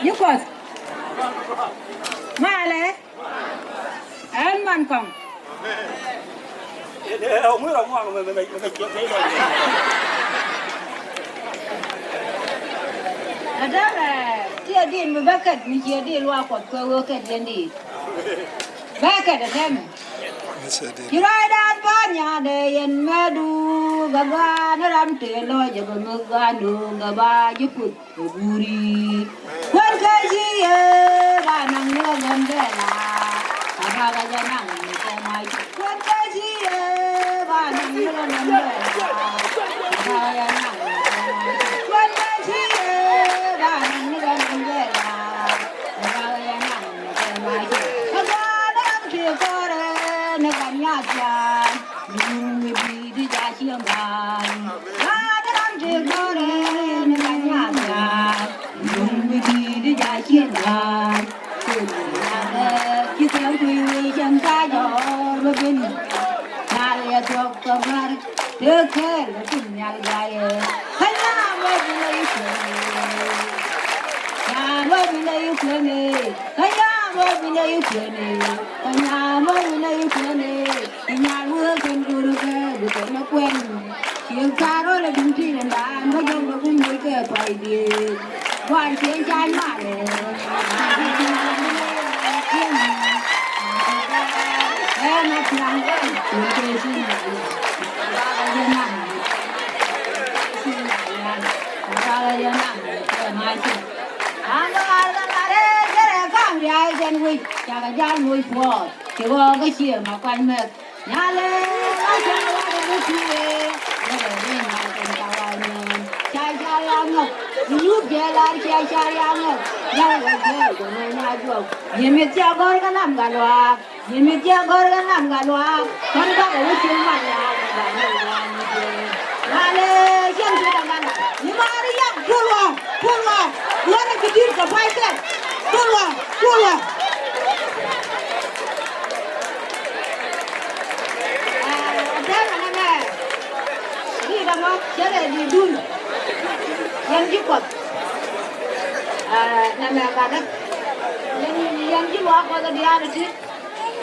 Yukos. Male. En man kong. Ông mới đồng ngon mày chịu thế rồi. Ada là chia đi mà bucket mình chia đi loa quạt cơ bucket đi đi. Bucket ở đây. Chỉ nói đàn ba nhà đây en mẹ du gaba nó làm tiền lo giờ còn ngược ga nu gaba giúp buri. Quan cái gì ba năng nữa gần đây là ba cái gia năng cái mai. Quan cái gì ba năng nữa gần đây là ba gia năng cái mai. Quan cái gì ba năng nữa gần đây là ba gia năng cái mai. Gaba đang chơi cờ nó gần nhà cha, nhưng người đi đi ra chiêm bàn. Gaba đang chơi cờ nó gần nhà cha, nhưng người đi đi ra chiêm bàn. Chỉ theo quy chân ta gió mà bên nhà thuộc công an được thế là cùng nhà dài hay là mới lấy chuyện nhà mới lấy chuyện này hay là mới lấy chuyện này nhà mới lấy chuyện này nhà mưa không có được cái nó quen chiều xa đó là đúng thì là đã nó không có cũng mấy cái phải đi ngoài chuyện trái mà này em nó làm cái chuyện gì vậy? Ba cái nằm, xin lại ba cái nằm cái mai chứ. Anh nói là cái này không ai dân vui, cha cái dân vui phò, chỉ có cái chuyện mà quan mệt. Nhà lên, anh cha là cái gì? Cái này là cái tao nói, cha làm ngọc, lúc giờ là cha làm ngọc, nhà cái gì của người nhà chuột, nhìn biết cha coi cái làm cái loa. Nhìn biết cha coi cái làm cái loa, con có cái chuyện mà làm cái loa như thế. Là lên, xem chuyện làm cái nào. Nhưng mà đi nhá, thua loa, loa này cái chuyện cả phải thế, thua loa. Thế là năm nay, đi đâu mà, chơi để đi đun, yang gì quật, năm nay cả đấy, yang gì loa coi cái đi ăn đấy.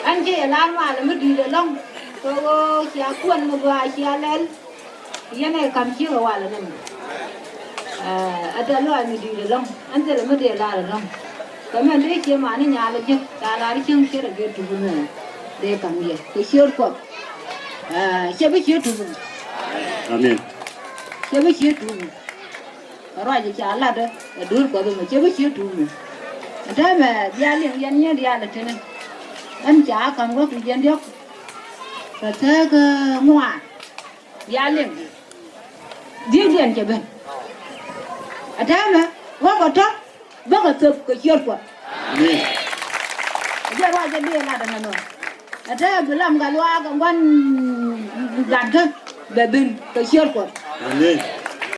Anh chị làm mà là mới đi được lông, tôi chia cuốn một vài chia lên, cái này cầm chiếu vào là nè, ở đây là mới đi được lông, anh chị là mới đi là được lông, cái mình đi chia mà đi nhà là chứ, ta là đi chung chia được cái thứ này, để cầm gì, cái chiếu quật, chia với chiếu thứ này, Amen. chia với chiếu thứ này, rồi thì chia là đó, đưa qua bên mà chia với chiếu thứ này, thế mà dia liền dia nhớ dia là thế này. Anh chả cầm có cái dân điếc rồi thế cái ngoại giá liền điên cho bên ở thế mà có tróc có thực cái chuyện của giờ qua cho điên là được rồi ở thế cứ làm cái loa cái quan gạt cái bên cái chuyện của